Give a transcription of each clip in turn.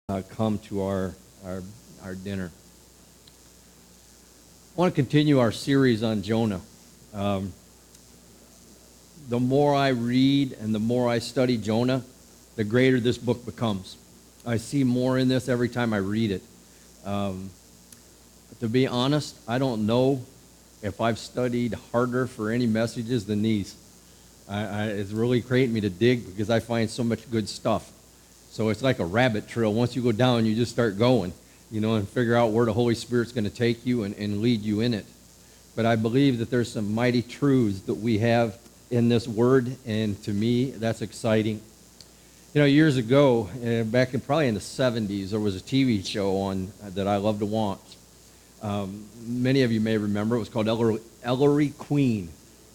come to our dinner. I want to continue our series on Jonah. The more I read and the more I study Jonah, the greater this book becomes. I see more in this every time I read it. To be honest, I don't know if I've studied harder for any messages than these. It's really creating me to dig because I find so much good stuff. So it's like a rabbit trail. Once you go down, you just start going, and figure out where the Holy Spirit's going to take you and lead you in it. But I believe that there's some mighty truths that we have in this word, and to me, that's exciting. Years ago, back probably in the 70s, there was a TV show on that I loved to watch. Many of you may remember. It was called Ellery Queen.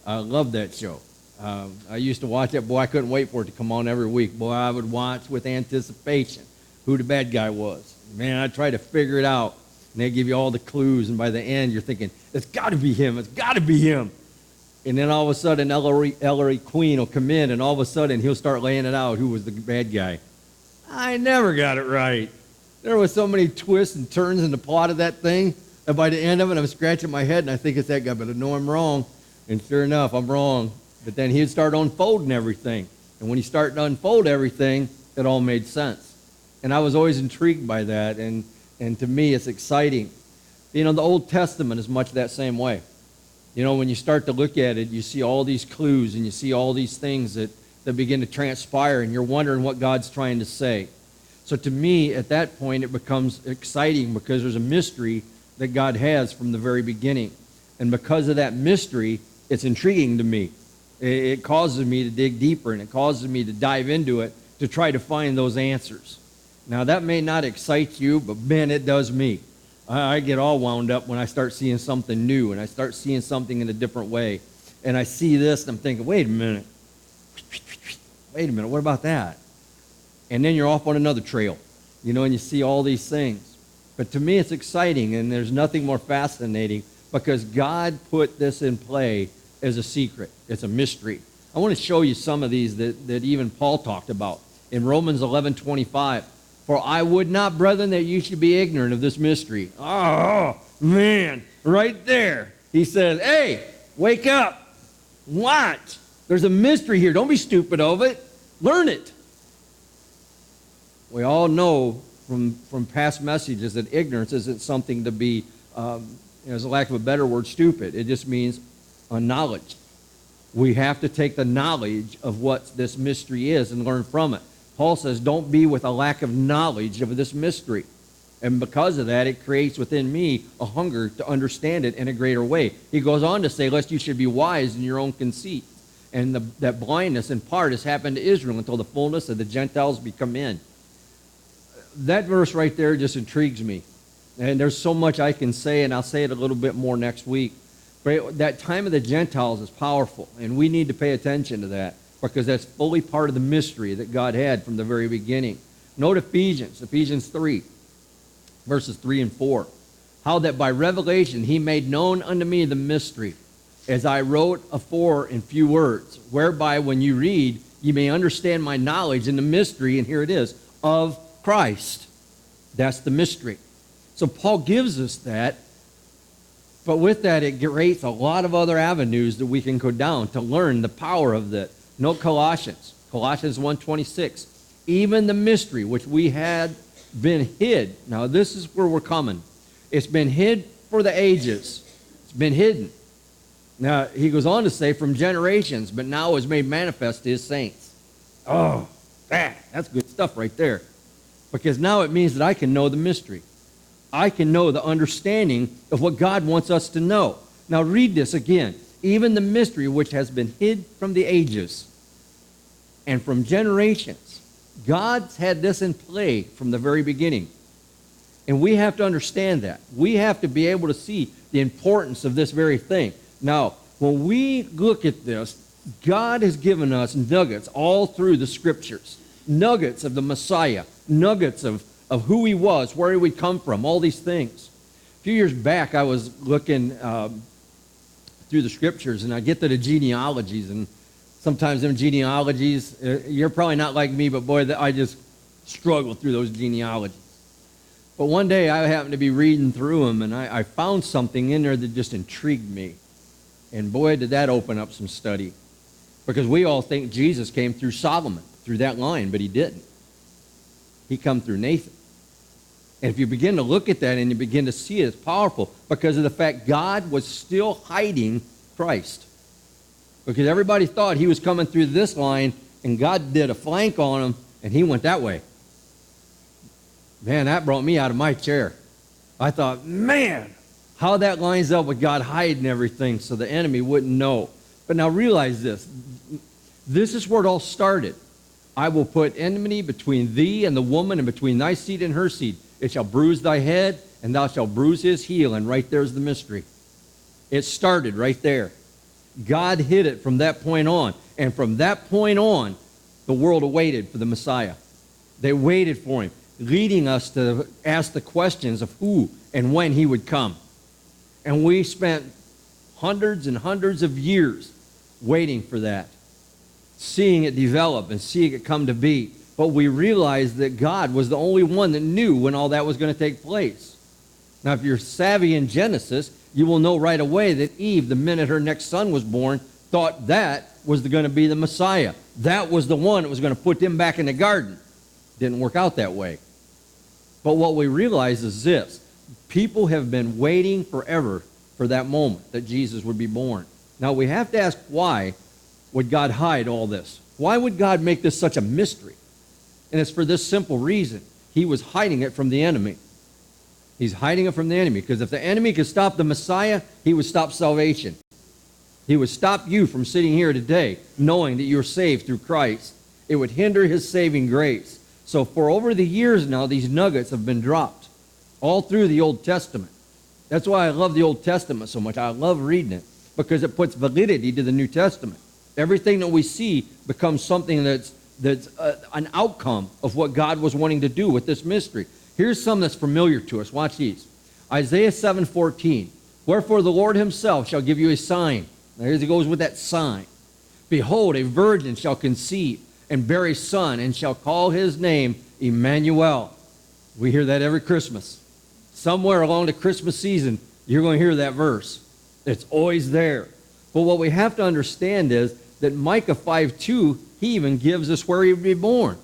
I loved that show. I used to watch it. Boy, I couldn't wait for it to come on every week. Boy, I would watch with anticipation who the bad guy was. Man, I'd try to figure it out. And they'd give you all the clues, and by the end, you're thinking, it's got to be him. It's got to be him. And then all of a sudden, Ellery Queen will come in, and all of a sudden, he'll start laying it out who was the bad guy. I never got it right. There was so many twists and turns in the plot of that thing, and by the end of it, I'm scratching my head, and I think it's that guy, but I know I'm wrong. And sure enough, I'm wrong. But then he'd start unfolding everything. And when he started to unfold everything, it all made sense. And I was always intrigued by that, and to me, it's exciting. The Old Testament is much that same way. When you start to look at it, you see all these clues, and you see all these things that begin to transpire, and you're wondering what God's trying to say. So to me, at that point, it becomes exciting because there's a mystery that God has from the very beginning. And because of that mystery, it's intriguing to me. It causes me to dig deeper, and it causes me to dive into it to try to find those answers. Now, that may not excite you, but man, it does me. I get all wound up when I start seeing something new, and I start seeing something in a different way. And I see this, and I'm thinking, wait a minute, what about that? And then you're off on another trail, and you see all these things. But to me, it's exciting, and there's nothing more fascinating because God put this in play as a secret. It's a mystery. I want to show you some of these that even Paul talked about. In Romans 11:25, for I would not, brethren, that you should be ignorant of this mystery. Oh, man, right there. He says, hey, wake up. Watch. There's a mystery here. Don't be stupid of it. Learn it. We all know from past messages that ignorance isn't something to be, as a lack of a better word, stupid. It just means knowledge. We have to take the knowledge of what this mystery is and learn from it. Paul says, don't be with a lack of knowledge of this mystery. And because of that, it creates within me a hunger to understand it in a greater way. He goes on to say, lest you should be wise in your own conceit. And that blindness in part has happened to Israel until the fullness of the Gentiles become in. That verse right there just intrigues me. And there's so much I can say, and I'll say it a little bit more next week. But that time of the Gentiles is powerful, and we need to pay attention to that because that's fully part of the mystery that God had from the very beginning. Note Ephesians 3, verses 3 and 4. How that by revelation he made known unto me the mystery, as I wrote afore in few words, whereby when you read, you may understand my knowledge in the mystery, and here it is, of Christ. That's the mystery. So Paul gives us that. But with that, it creates a lot of other avenues that we can go down to learn the power of that. Note Colossians 1:26. Even the mystery which we had been hid. Now this is where we're coming. It's been hid for the ages. It's been hidden. Now he goes on to say from generations, but now is made manifest to his saints. Oh, that's good stuff right there. Because now it means that I can know the mystery. I can know the understanding of what God wants us to know. Now read this again. Even the mystery which has been hid from the ages and from generations. God's had this in play from the very beginning. And we have to understand that. We have to be able to see the importance of this very thing. Now, when we look at this, God has given us nuggets all through the scriptures. Nuggets of the Messiah. Nuggets of who he was, where he would come from, all these things. A few years back, I was looking through the scriptures, and I get to the genealogies, and sometimes them genealogies, you're probably not like me, but boy, Struggle through those genealogies. But one day I happened to be reading through them, and I found something in there that just intrigued me. And boy, did that open up some study. Because we all think Jesus came through Solomon, through that line, but he didn't. He come through Nathan. And if you begin to look at that and you begin to see it, it's powerful because of the fact God was still hiding Christ. Because everybody thought he was coming through this line, and God did a flank on him, and he went that way. Man, that brought me out of my chair. I thought, man, how that lines up with God hiding everything so the enemy wouldn't know. But now realize this. This is where it all started. I will put enmity between thee and the woman, and between thy seed and her seed. It shall bruise thy head, and thou shalt bruise his heel. And right there's the mystery. It started right there. God hid it from that point on. And from that point on, the world awaited for the Messiah. They waited for him, leading us to ask the questions of who and when he would come. And we spent hundreds and hundreds of years waiting for that, seeing it develop and seeing it come to be. But we realized that God was the only one that knew when all that was going to take place. Now, if you're savvy in Genesis, you will know right away that Eve, the minute her next son was born, thought that was going to be the Messiah. That was the one that was going to put them back in the garden. Didn't work out that way. But what we realize is this. People have been waiting forever for that moment that Jesus would be born. Now, we have to ask, why would God hide all this? Why would God make this such a mystery? And it's for this simple reason. He was hiding it from the enemy. He's hiding it from the enemy. Because if the enemy could stop the Messiah, he would stop salvation. He would stop you from sitting here today knowing that you're saved through Christ. It would hinder his saving grace. So for over the years now, these nuggets have been dropped all through the Old Testament. That's why I love the Old Testament so much. I love reading it because it puts validity to the New Testament. Everything that we see becomes something that's an outcome of what God was wanting to do with this mystery. Here's some that's familiar to us. Watch these. Isaiah 7:14. Wherefore the Lord himself shall give you a sign. Now here he goes with that sign. Behold, a virgin shall conceive and bear a son, and shall call his name Emmanuel. We hear that every Christmas. Somewhere along the Christmas season, you're going to hear that verse. It's always there. But what we have to understand is that Micah 5:2, he even gives us where he would be born.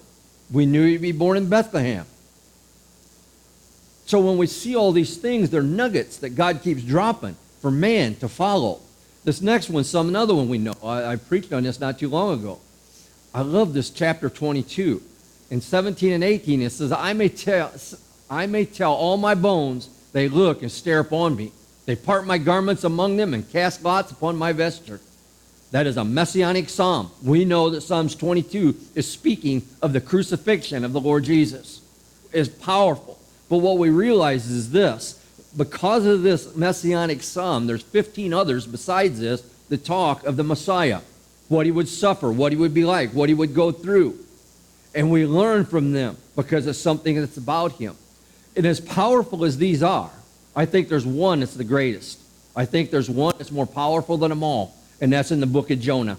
We knew he'd be born in Bethlehem. So when we see all these things, they're nuggets that God keeps dropping for man to follow. This next one's another one we know. I preached on this not too long ago. I love this chapter 22. In 17 and 18, it says, I may tell all my bones, they look and stare upon me. They part my garments among them and cast lots upon my vesture. That is a messianic psalm. We know that Psalms 22 is speaking of the crucifixion of the Lord Jesus. It's powerful. But what we realize is this. Because of this messianic psalm, there's 15 others besides this that talk of the Messiah. What he would suffer, what he would be like, what he would go through. And we learn from them because it's something that's about him. And as powerful as these are, I think there's one that's the greatest. I think there's one that's more powerful than them all, and that's in the book of Jonah.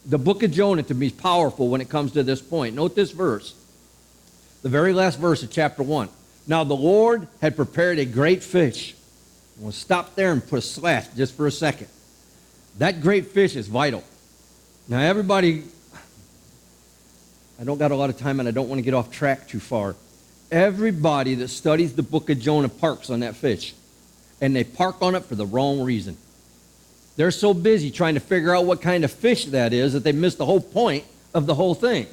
The book of Jonah to me is powerful when it comes to this point. Note this verse, the very last verse of chapter 1. Now the Lord had prepared a great fish. We'll stop there and put a slash just for a second. That great fish is vital. Now everybody, I don't got a lot of time and I don't want to get off track too far. Everybody that studies the book of Jonah parks on that fish. And they park on it for the wrong reason. They're so busy trying to figure out what kind of fish that is that they miss the whole point of the whole thing.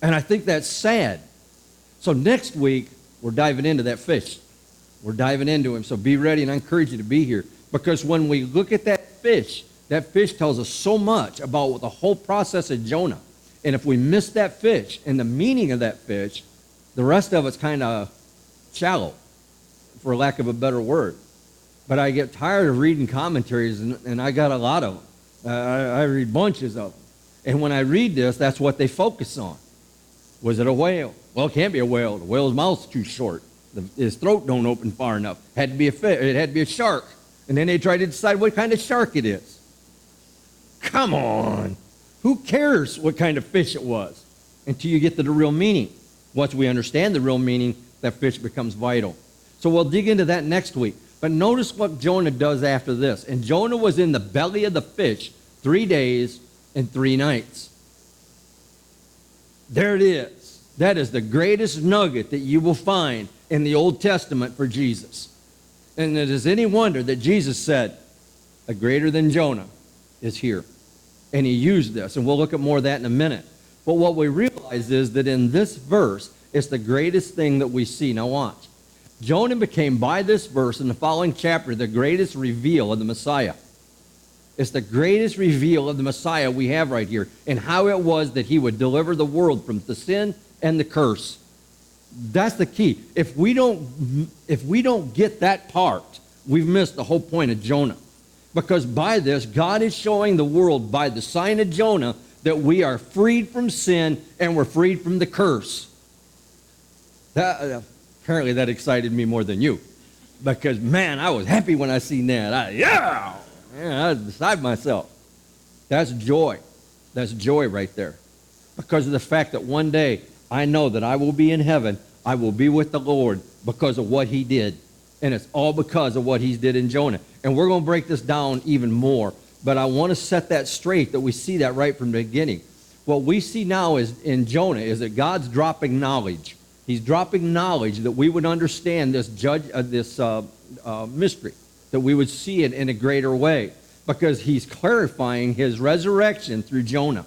And I think that's sad. So next week, we're diving into that fish. We're diving into him. So be ready, and I encourage you to be here. Because when we look at that fish tells us so much about the whole process of Jonah. And if we miss that fish and the meaning of that fish, the rest of it's kind of shallow, for lack of a better word. But I get tired of reading commentaries, and I got a lot of them. I read bunches of them. And when I read this, that's what they focus on. Was it a whale? Well, it can't be a whale. The whale's mouth's too short. His throat don't open far enough. Had to be a fish. It had to be a shark. And then they try to decide what kind of shark it is. Come on. Who cares what kind of fish it was until you get to the real meaning? Once we understand the real meaning, that fish becomes vital. So we'll dig into that next week. But notice what Jonah does after this. And Jonah was in the belly of the fish 3 days and 3 nights. There it is. That is the greatest nugget that you will find in the Old Testament for Jesus. And it is any wonder that Jesus said, a greater than Jonah is here. And he used this, and we'll look at more of that in a minute. But what we realize is that in this verse, it's the greatest thing that we see. Now watch. Jonah became, by this verse in the following chapter, the greatest reveal of the Messiah. It's the greatest reveal of the Messiah we have right here, and how it was that he would deliver the world from the sin and the curse. That's the key. If we don't get that part, we've missed the whole point of Jonah. Because by this, God is showing the world by the sign of Jonah that we are freed from sin and we're freed from the curse. Apparently that excited me more than you. Because, man, I was happy when I seen that. I was beside myself. That's joy. That's joy right there. Because of the fact that one day I know that I will be in heaven. I will be with the Lord because of what he did. And it's all because of what he did in Jonah. And we're going to break this down even more. But I want to set that straight, that we see that right from the beginning. What we see now is in Jonah is that God's dropping knowledge. He's dropping knowledge that we would understand this mystery, that we would see it in a greater way, because he's clarifying his resurrection through Jonah.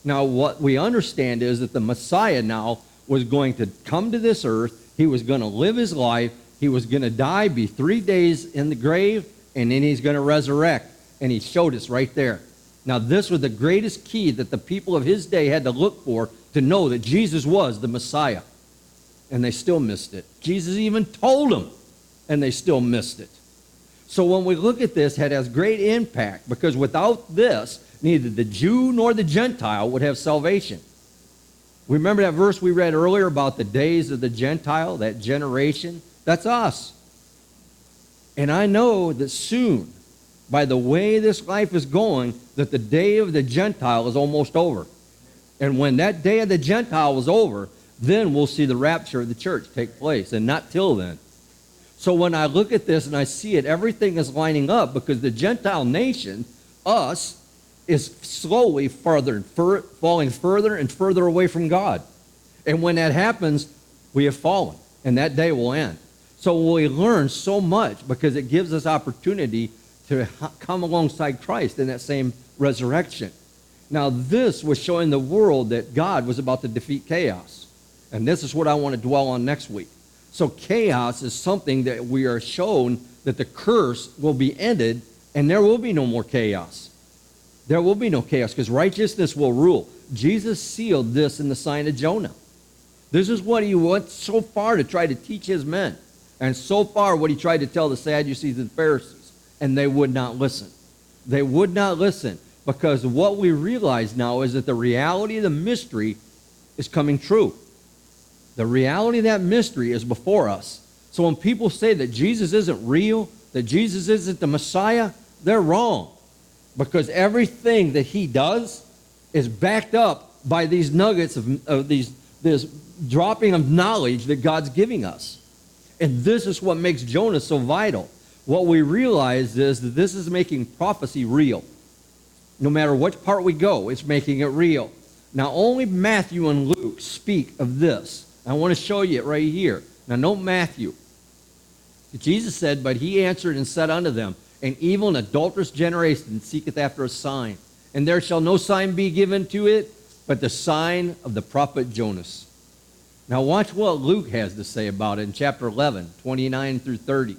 Now, what we understand is that the Messiah now was going to come to this earth. He was going to live his life. He was going to die, be 3 days in the grave, and then he's going to resurrect. And he showed us right there. Now, this was the greatest key that the people of his day had to look for to know that Jesus was the Messiah. And they still missed it. Jesus even told them, and they still missed it. So when we look at this, it has great impact, because without this, neither the Jew nor the Gentile would have salvation. Remember that verse we read earlier about the days of the Gentile, that generation? That's us. And I know that soon, by the way this life is going, that the day of the Gentile is almost over. And when that day of the Gentile is over, then we'll see the rapture of the church take place, and not till then. So when I look at this and I see it, everything is lining up, because the Gentile nation, us, is slowly falling further and further away from God. And when that happens, we have fallen, and that day will end. So we learn so much, because it gives us opportunity to come alongside Christ in that same resurrection. Now, this was showing the world that God was about to defeat chaos. And this is what I want to dwell on next week. So chaos is something that we are shown that the curse will be ended, and there will be no more chaos. There will be no chaos, because righteousness will rule. Jesus sealed this in the sign of Jonah. This is what he went so far to try to teach his men. And so far what he tried to tell the Sadducees and Pharisees. And they would not listen. They would not listen, because what we realize now is that the reality of the mystery is coming true. The reality of that mystery is before us. So when people say that Jesus isn't real, that Jesus isn't the Messiah, they're wrong. Because everything that he does is backed up by these nuggets of this dropping of knowledge that God's giving us. And this is what makes Jonah so vital. What we realize is that this is making prophecy real. No matter which part we go, it's making it real. Now, only Matthew and Luke speak of this. I want to show you it right here. Now, note Matthew. Jesus said, "But he answered and said unto them, An evil and adulterous generation seeketh after a sign, and there shall no sign be given to it, but the sign of the prophet Jonas." Now, watch what Luke has to say about it in chapter 11, 29 through 30.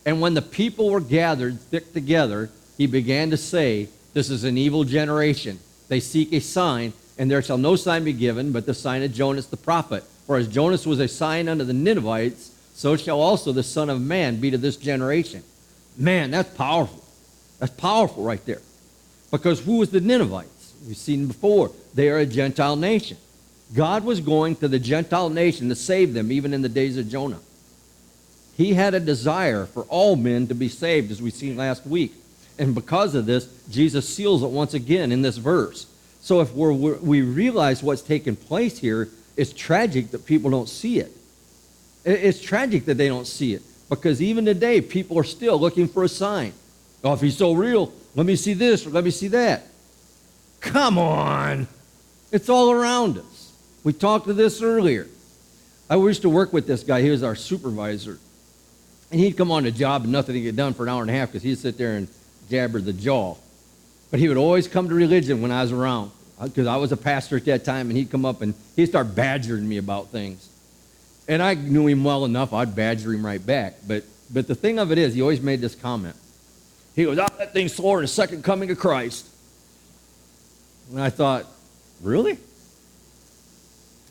"And when the people were gathered thick together, he began to say, This is an evil generation. They seek a sign, and there shall no sign be given, but the sign of Jonas the prophet. For as Jonas was a sign unto the Ninevites, so shall also the Son of Man be to this generation." Man, that's powerful. That's powerful right there. Because who was the Ninevites? We've seen before. They are a Gentile nation. God was going to the Gentile nation to save them, even in the days of Jonah. He had a desire for all men to be saved, as we seen last week. And because of this, Jesus seals it once again in this verse. So if we realize what's taken place here, It's tragic that people don't see it. It's tragic that they don't see it, because even today, people are still looking for a sign. Oh, if he's so real, let me see this or let me see that. Come on. It's all around us. We talked to this earlier. I used to work with this guy. He was our supervisor. And he'd come on the job and nothing to get done for an hour and a half because he'd sit there and jabber the jaw. But he would always come to religion when I was around, because I was a pastor at that time, and he'd come up and he'd start badgering me about things. And I knew him well enough, I'd badger him right back. But the thing of it is, he always made this comment. He goes, "Oh, that thing's slower than the second coming of Christ." And I thought, really?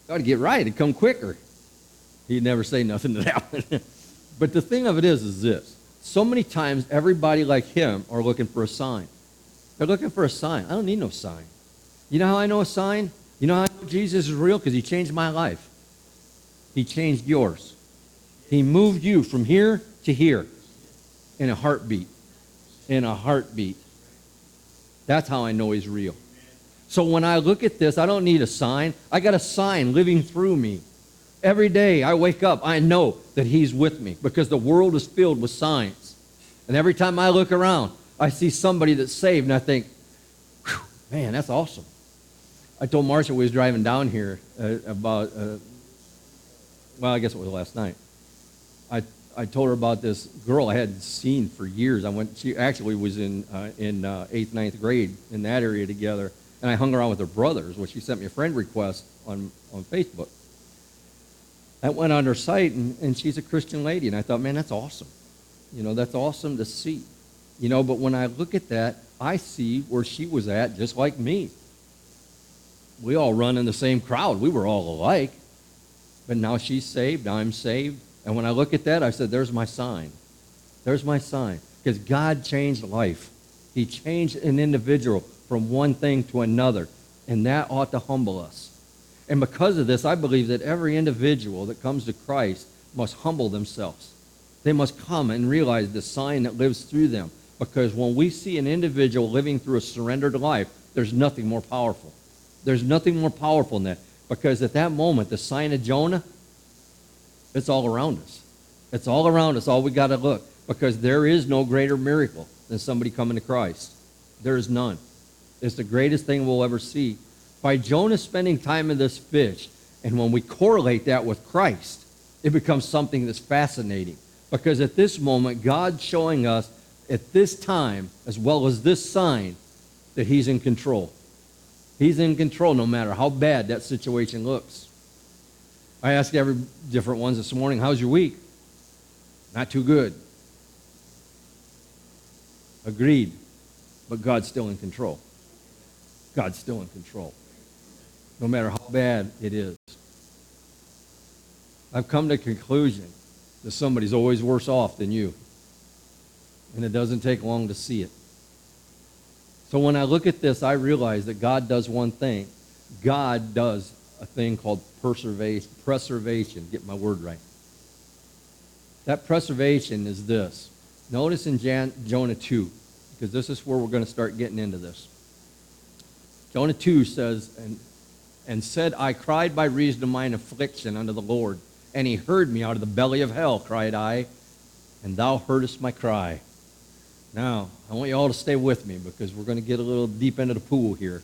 Got to get right. It'd come quicker. He'd never say nothing to that one. But the thing of it is this. So many times, everybody like him are looking for a sign. They're looking for a sign. I don't need no sign. You know how I know a sign? You know how I know Jesus is real? Because he changed my life. He changed yours. He moved you from here to here in a heartbeat. In a heartbeat. That's how I know he's real. So when I look at this, I don't need a sign. I got a sign living through me. Every day I wake up, I know that he's with me, because the world is filled with signs. And every time I look around, I see somebody that's saved, and I think, man, that's awesome. I told Marcia we was driving down here well, I guess it was last night. I told her about this girl I hadn't seen for years. She actually was in 8th, 9th grade in that area together, and I hung around with her brothers. Well, she sent me a friend request on Facebook. I went on her site, and she's a Christian lady, and I thought, man, that's awesome. You know, that's awesome to see. You know, but when I look at that, I see where she was at, just like me. We all run in the same crowd. We were all alike. But now she's saved, I'm saved. And when I look at that, I said, there's my sign. There's my sign. Because God changed life. He changed an individual from one thing to another. And that ought to humble us. And because of this, I believe that every individual that comes to Christ must humble themselves. They must come and realize the sign that lives through them. Because when we see an individual living through a surrendered life, there's nothing more powerful. There's nothing more powerful than that. Because at that moment, the sign of Jonah, it's all around us. It's all around us. All we got to look. Because there is no greater miracle than somebody coming to Christ. There is none. It's the greatest thing we'll ever see. By Jonah spending time in this fish, and when we correlate that with Christ, it becomes something that's fascinating. Because at this moment, God's showing us at this time, as well as this sign, that he's in control. He's in control no matter how bad that situation looks. I asked every different ones this morning, how's your week? Not too good. Agreed. But God's still in control. God's still in control. No matter how bad it is. I've come to the conclusion that somebody's always worse off than you. And it doesn't take long to see it. So when I look at this, I realize that God does one thing. God does a thing called preservation. Get my word right. That preservation is this. Notice in Jonah 2, because this is where we're going to start getting into this. Jonah 2 says, and said, I cried by reason of mine affliction unto the Lord, and he heard me out of the belly of hell, cried I, and thou heardest my cry. Now, I want you all to stay with me, because we're going to get a little deep into the pool here.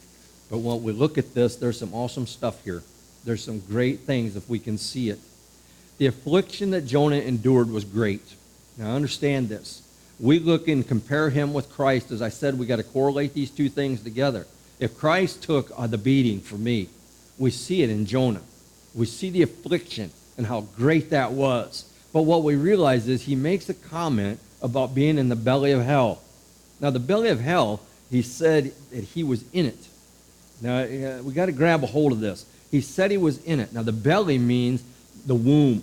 But when we look at this, there's some awesome stuff here. There's some great things if we can see it. The affliction that Jonah endured was great. Now, understand this. We look and compare him with Christ. As I said, we got to correlate these two things together. If Christ took the beating for me, we see it in Jonah. We see the affliction and how great that was. But what we realize is he makes a comment about being in the belly of hell. Now, the belly of hell, he said that he was in it. Now, we got to grab a hold of this. He said he was in it. Now, the belly means the womb.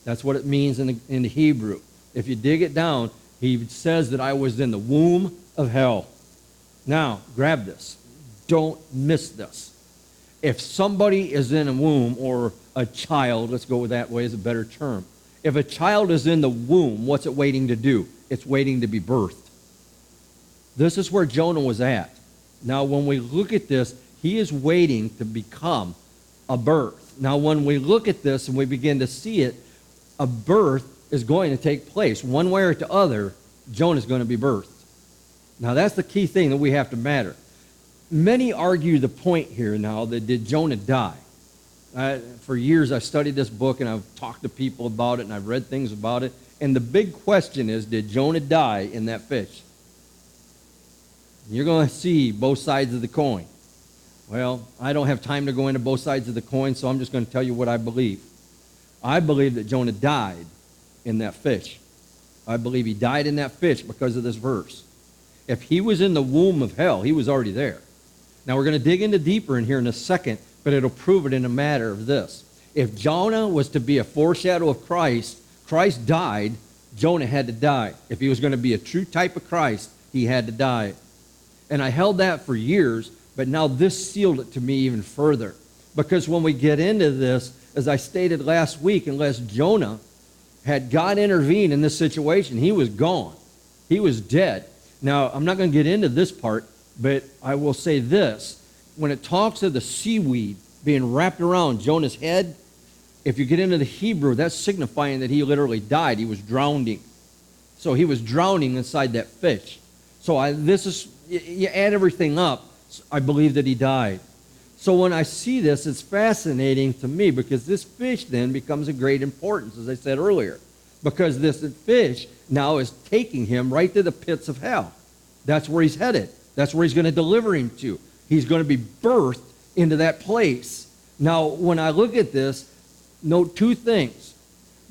That's what it means in the Hebrew. If you dig it down, he says that I was in the womb of hell. Now, grab this. Don't miss this. If somebody is in a womb, or a child, let's go with that way as a better term. If a child is in the womb, what's it waiting to do? It's waiting to be birthed. This is where Jonah was at. Now, when we look at this, he is waiting to become a birth. Now, when we look at this and we begin to see it, a birth is going to take place. One way or the other, Jonah is going to be birthed. Now, that's the key thing that we have to matter. Many argue the point here now that did Jonah die? For years, I've studied this book, and I've talked to people about it, and I've read things about it. And the big question is, did Jonah die in that fish? You're going to see both sides of the coin. Well, I don't have time to go into both sides of the coin, so I'm just going to tell you what I believe. I believe that Jonah died in that fish. I believe he died in that fish because of this verse. If he was in the womb of hell, he was already there. Now, we're going to dig into deeper in here in a second, but it'll prove it in a matter of this. If Jonah was to be a foreshadow of Christ, Christ died, Jonah had to die. If he was going to be a true type of Christ, he had to die. And I held that for years, but now this sealed it to me even further. Because when we get into this, as I stated last week, unless Jonah had God intervened in this situation, he was gone. He was dead. Now, I'm not going to get into this part, but I will say this. When it talks of the seaweed being wrapped around Jonah's head, if you get into the Hebrew, that's signifying that he literally died. He was drowning. So he was drowning inside that fish. So you add everything up, I believe that he died. So when I see this, it's fascinating to me because this fish then becomes of great importance, as I said earlier, because this fish now is taking him right to the pits of hell. That's where he's headed. That's where he's going to deliver him to. He's going to be birthed into that place. Now, when I look at this, note two things.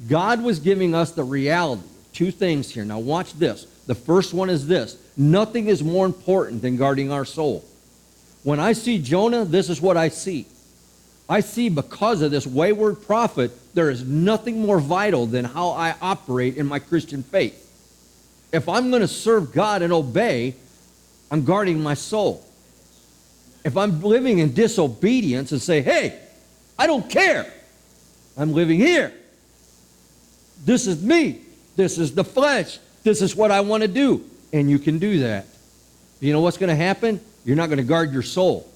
God was giving us the reality. Two things here. Now, watch this. The first one is this. Nothing is more important than guarding our soul. When I see Jonah, this is what I see. I see because of this wayward prophet, there is nothing more vital than how I operate in my Christian faith. If I'm going to serve God and obey, I'm guarding my soul. If I'm living in disobedience and say, hey, I don't care, I'm living here. This is me. This is the flesh. This is what I want to do. And you can do that. You know what's going to happen? You're not going to guard your soul.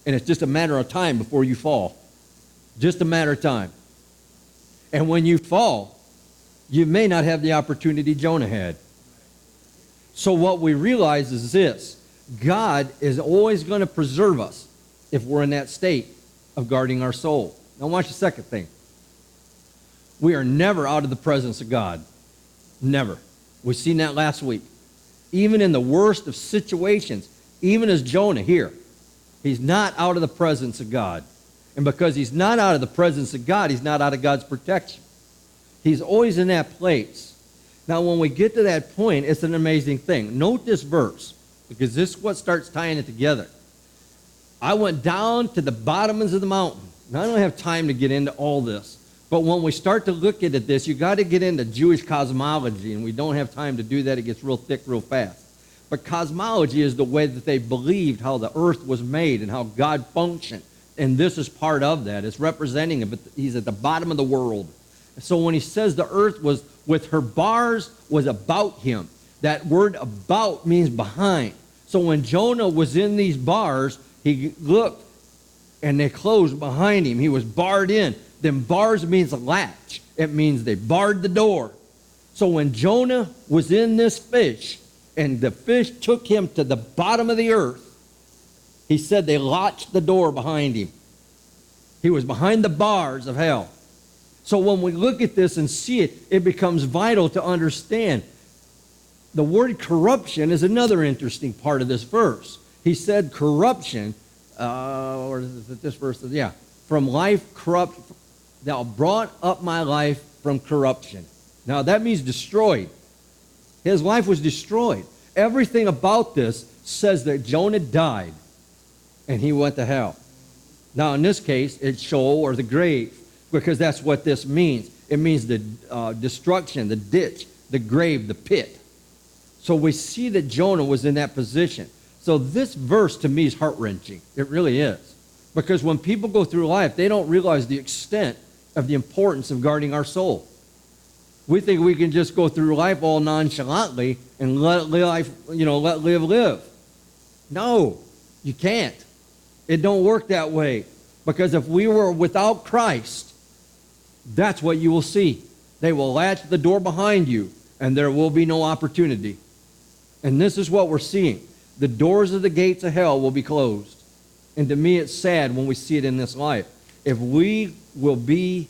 And it's just a matter of time before you fall. Just a matter of time. And when you fall, you may not have the opportunity Jonah had. So what we realize is this. God is always going to preserve us if we're in that state of guarding our soul. Now watch the second thing. We are never out of the presence of God. Never. We've seen that last week. Even in the worst of situations, even as Jonah here, he's not out of the presence of God. And because he's not out of the presence of God, he's not out of God's protection. He's always in that place. Now, when we get to that point, it's an amazing thing. Note this verse, because this is what starts tying it together. I went down to the bottoms of the mountain. Now, I don't have time to get into all this. But when we start to look at this, you got to get into Jewish cosmology, and we don't have time to do that. It gets real thick real fast. But cosmology is the way that they believed how the earth was made and how God functioned. And this is part of that. It's representing it, but he's at the bottom of the world. So when he says the earth was with her bars was about him, that word about means behind. So when Jonah was in these bars, he looked and they closed behind him. He was barred in. Then bars means a latch. It means they barred the door. So when Jonah was in this fish and the fish took him to the bottom of the earth, he said they latched the door behind him. He was behind the bars of hell. So when we look at this and see it, it becomes vital to understand. The word corruption is another interesting part of this verse. He said corruption, or is it this verse? Yeah. From life corrupt, thou brought up my life from corruption. Now that means destroyed. His life was destroyed. Everything about this says that Jonah died and he went to hell. Now in this case, it's Sheol or the grave, because that's what this means. It means the destruction, the ditch, the grave, the pit. So we see that Jonah was in that position. So this verse to me is heart-wrenching. It really is. Because when people go through life, they don't realize the extent of the importance of guarding our soul. We think we can just go through life all nonchalantly and let life, live. No, you can't. It don't work that way. Because if we were without Christ, that's what you will see. They will latch the door behind you, and there will be no opportunity. And this is what we're seeing. The doors of the gates of hell will be closed. And to me, it's sad when we see it in this life. If we will be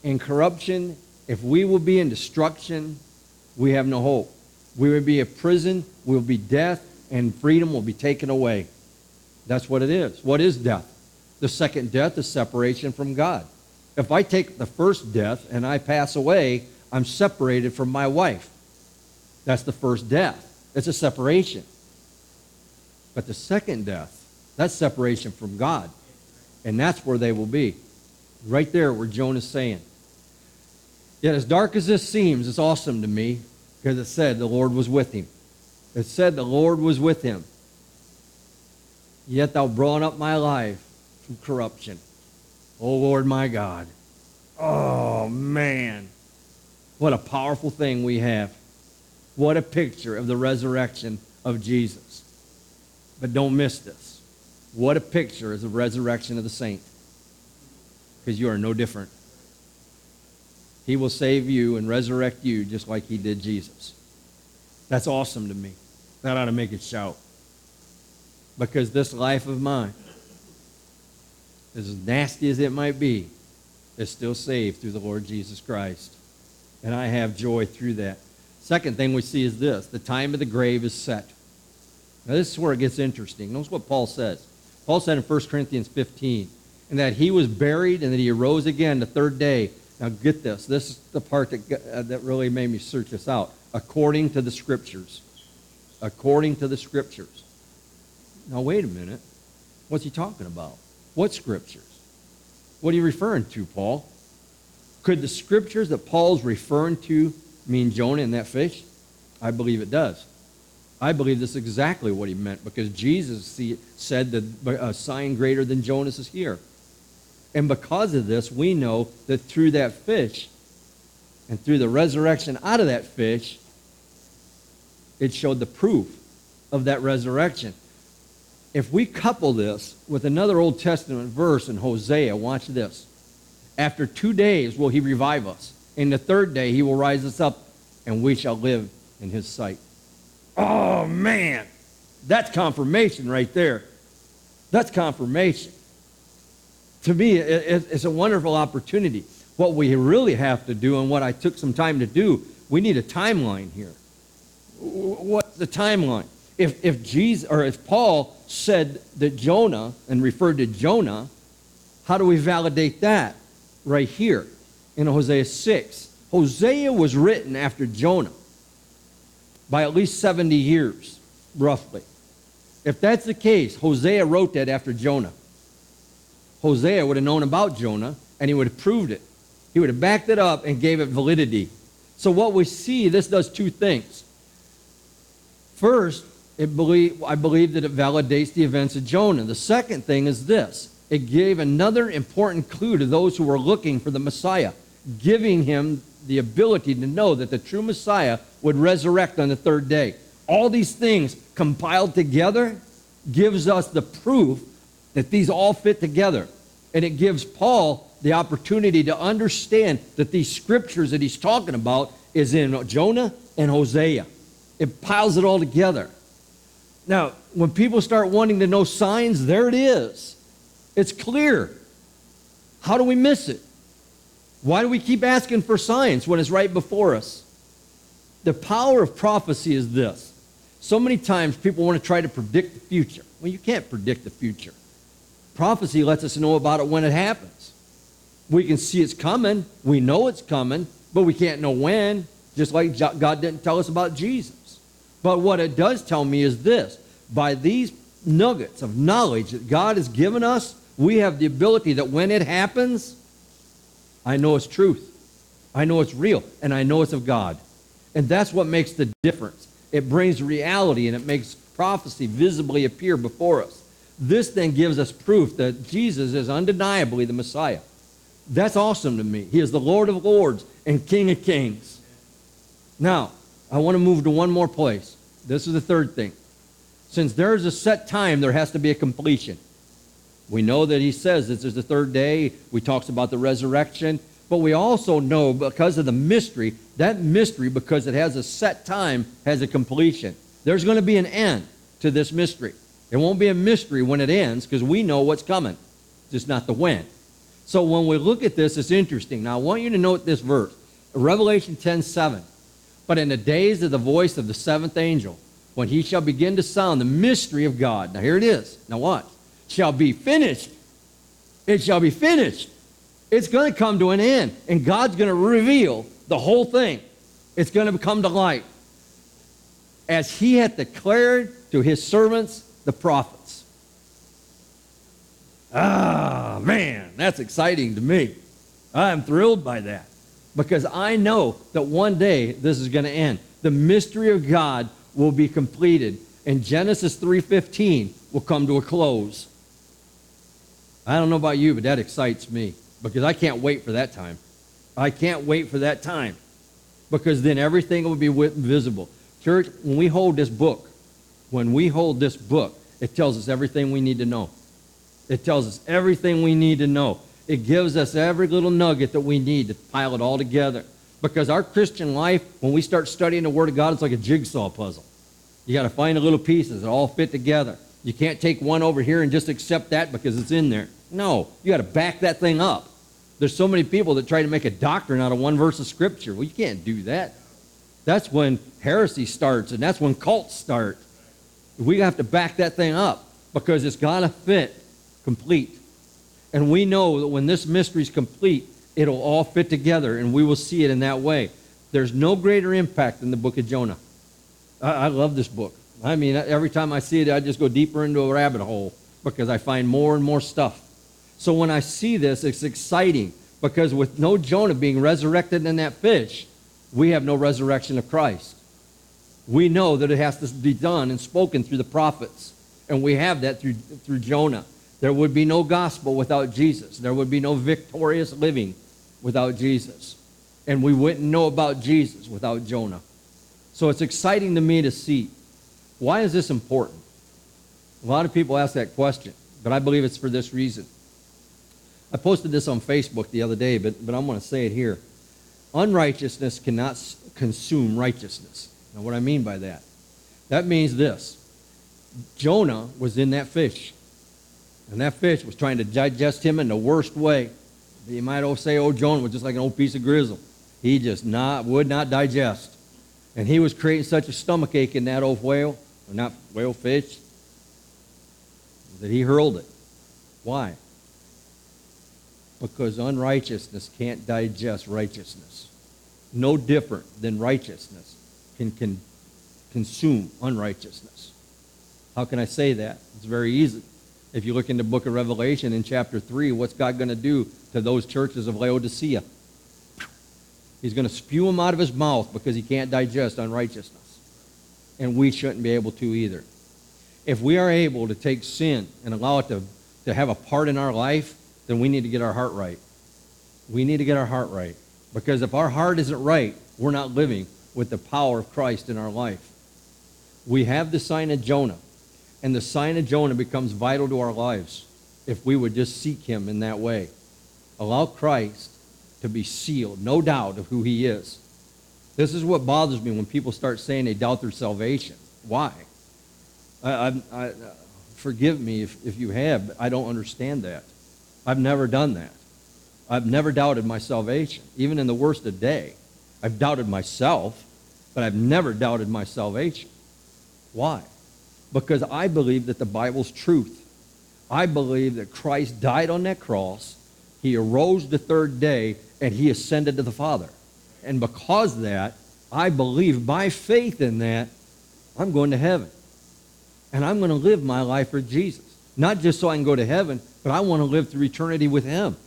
in corruption, if we will be in destruction, we have no hope. We will be a prison, we will be death, and freedom will be taken away. That's what it is. What is death? The second death is separation from God. If I take the first death and I pass away, I'm separated from my wife. That's the first death. It's a separation. But the second death, that's separation from God. And that's where they will be. Right there where Jonah's saying. Yet as dark as this seems, it's awesome to me because it said the Lord was with him. It said the Lord was with him. Yet thou brought up my life from corruption. Oh, Lord, my God. Oh, man. What a powerful thing we have. What a picture of the resurrection of Jesus. But don't miss this. What a picture is the resurrection of the saint. Because you are no different. He will save you and resurrect you just like he did Jesus. That's awesome to me. That ought to make it shout. Because this life of mine, as nasty as it might be, is still saved through the Lord Jesus Christ. And I have joy through that. Second thing we see is this. The time of the grave is set. Now this is where it gets interesting. Notice what Paul says. Paul said in 1 Corinthians 15, and that he was buried and that he arose again the third day. Now get this. This is the part that really made me search this out. According to the Scriptures. According to the Scriptures. Now wait a minute. What's he talking about? What Scriptures? What are you referring to, Paul? Could the Scriptures that Paul's referring to mean Jonah and that fish? I believe it does. I believe this is exactly what he meant because Jesus said that a sign greater than Jonah's is here. And because of this, we know that through that fish and through the resurrection out of that fish, it showed the proof of that resurrection. If we couple this with another Old Testament verse in Hosea, watch this. After 2 days will he revive us. In the third day he will rise us up, and we shall live in his sight. Oh, man. That's confirmation right there. That's confirmation. To me, it's a wonderful opportunity. What we really have to do, and what I took some time to do, we need a timeline here. What's the timeline? If Paul said that Jonah and referred to Jonah, how do we validate that? Right here in Hosea 6. Hosea was written after Jonah by at least 70 years, roughly. If that's the case, Hosea wrote that after Jonah. Hosea would have known about Jonah, and he would have proved it. He would have backed it up and gave it validity. So what we see, this does two things. First, I believe that it validates the events of Jonah. The second thing is this. It gave another important clue to those who were looking for the Messiah, giving him the ability to know that the true Messiah would resurrect on the third day. All these things compiled together gives us the proof that these all fit together. And it gives Paul the opportunity to understand that these scriptures that he's talking about is in Jonah and Hosea. It piles it all together. Now, when people start wanting to know signs, there it is. It's clear. How do we miss it? Why do we keep asking for signs when it's right before us? The power of prophecy is this. So many times people want to try to predict the future. Well, you can't predict the future. Prophecy lets us know about it when it happens. We can see it's coming. We know it's coming, but we can't know when, just like God didn't tell us about Jesus. But what it does tell me is this. By these nuggets of knowledge that God has given us, we have the ability that when it happens, I know it's truth. I know it's real, and I know it's of God. And that's what makes the difference. It brings reality, and it makes prophecy visibly appear before us. This then gives us proof that Jesus is undeniably the Messiah. That's awesome to me. He is the Lord of Lords and King of Kings. Now, I want to move to one more place. This is the third thing. Since there is a set time, there has to be a completion. We know that he says this is the third day. We talks about the resurrection. But we also know because of the mystery, that mystery, because it has a set time, has a completion. There's going to be an end to this mystery. It won't be a mystery when it ends because we know what's coming, just not the when. So when we look at this, it's interesting. Now I want you to note this verse, Revelation 10:7. But in the days of the voice of the seventh angel, when he shall begin to sound the mystery of God. Now here it is. Now watch. Shall be finished. It shall be finished. It's going to come to an end. And God's going to reveal the whole thing. It's going to come to light. As he hath declared to his servants, the prophets. Ah, man, that's exciting to me. I'm thrilled by that. Because I know that one day this is going to end. The mystery of God will be completed. And Genesis 3:15 will come to a close. I don't know about you, but that excites me. Because I can't wait for that time. I can't wait for that time. Because then everything will be visible. Church, when we hold this book, it tells us everything we need to know. It tells us everything we need to know. It gives us every little nugget that we need to pile it all together. Because our Christian life, when we start studying the Word of God, it's like a jigsaw puzzle. You got to find the little pieces that all fit together. You can't take one over here and just accept that because it's in there. No, you got to back that thing up. There's so many people that try to make a doctrine out of one verse of Scripture. Well, you can't do that. That's when heresy starts, and that's when cults start. We have to back that thing up because it's got to fit complete. And we know that when this mystery is complete, it'll all fit together, and we will see it in that way. There's no greater impact than the book of Jonah. I love this book. I mean, every time I see it, I just go deeper into a rabbit hole because I find more and more stuff. So when I see this, it's exciting because with no Jonah being resurrected in that fish, we have no resurrection of Christ. We know that it has to be done and spoken through the prophets, and we have that through Jonah. There would be no gospel without Jesus. There would be no victorious living without Jesus. And we wouldn't know about Jesus without Jonah. So it's exciting to me to see. Why is this important? A lot of people ask that question, but I believe it's for this reason. I posted this on Facebook the other day, but I'm going to say it here. Unrighteousness cannot consume righteousness. Now, what I mean by that? That means this. Jonah was in that fish. And that fish was trying to digest him in the worst way. You might say, Jonah was just like an old piece of grizzle. He just would not digest. And he was creating such a stomach ache in that old fish, that he hurled it. Why? Because unrighteousness can't digest righteousness. No different than righteousness can consume unrighteousness. How can I say that? It's very easy. If you look in the book of Revelation in chapter 3, what's God going to do to those churches of Laodicea? He's going to spew them out of his mouth because he can't digest unrighteousness. And we shouldn't be able to either. If we are able to take sin and allow it to have a part in our life, then we need to get our heart right. We need to get our heart right. Because if our heart isn't right, we're not living with the power of Christ in our life. We have the sign of Jonah. And the sign of Jonah becomes vital to our lives if we would just seek him in that way. Allow Christ to be sealed, no doubt of who he is. This is what bothers me when people start saying they doubt their salvation. Why? Forgive me if you have, but I don't understand that. I've never done that. I've never doubted my salvation, even in the worst of day. I've doubted myself, but I've never doubted my salvation. Why? Because I believe that the Bible's truth. I believe that Christ died on that cross, he arose the third day, and he ascended to the Father. And because of that, I believe by faith in that, I'm going to heaven. And I'm going to live my life for Jesus. Not just so I can go to heaven, but I want to live through eternity with him.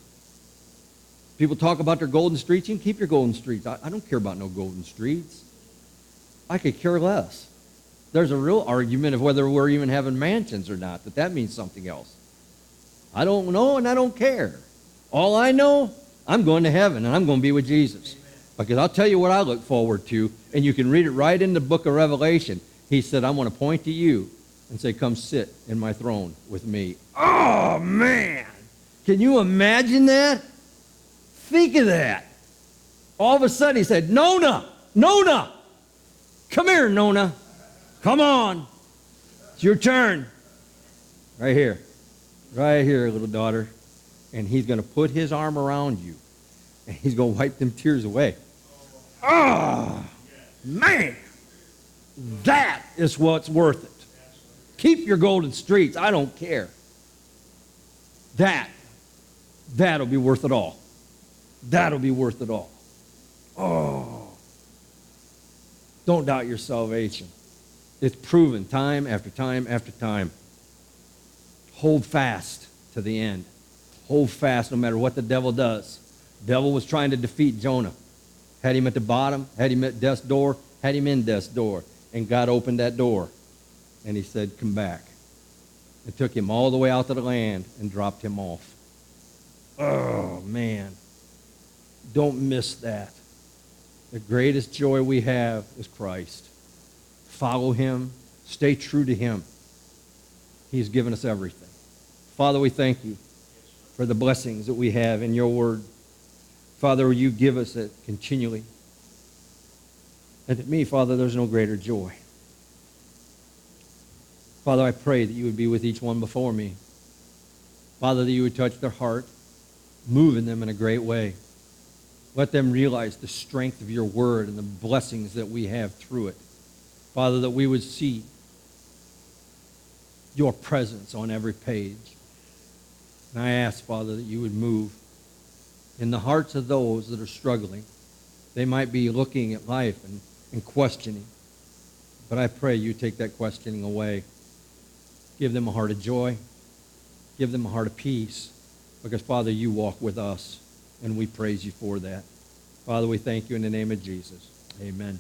People talk about their golden streets. You can keep your golden streets. I don't care about no golden streets. I could care less. There's a real argument of whether we're even having mansions or not, but that means something else. I don't know and I don't care. All I know, I'm going to heaven and I'm going to be with Jesus. Because I'll tell you what I look forward to, and you can read it right in the book of Revelation. He said, I'm going to point to you, and say, come sit in my throne with me. Oh, man. Can you imagine that? Think of that. All of a sudden he said, Nona, come here, Nona. Come on. It's your turn. Right here, little daughter. And he's going to put his arm around you, and he's going to wipe them tears away. Oh, man. That is what's worth it. Keep your golden streets. I don't care. That'll be worth it all. That'll be worth it all. Oh. Don't doubt your salvation. It's proven time after time after time. Hold fast to the end. Hold fast no matter what the devil does. The devil was trying to defeat Jonah. Had him at the bottom, had him at death's door, had him in death's door. And God opened that door. And he said, come back. And took him all the way out to the land and dropped him off. Oh, man. Don't miss that. The greatest joy we have is Christ. Follow him. Stay true to him. He's given us everything. Father, we thank you for the blessings that we have in your word. Father, you give us it continually. And to me, Father, there's no greater joy. Father, I pray that you would be with each one before me. Father, that you would touch their heart, move in them in a great way. Let them realize the strength of your word and the blessings that we have through it. Father, that we would see your presence on every page. And I ask, Father, that you would move in the hearts of those that are struggling. They might be looking at life and questioning. But I pray you take that questioning away. Give them a heart of joy. Give them a heart of peace. Because, Father, you walk with us, and we praise you for that. Father, we thank you in the name of Jesus. Amen.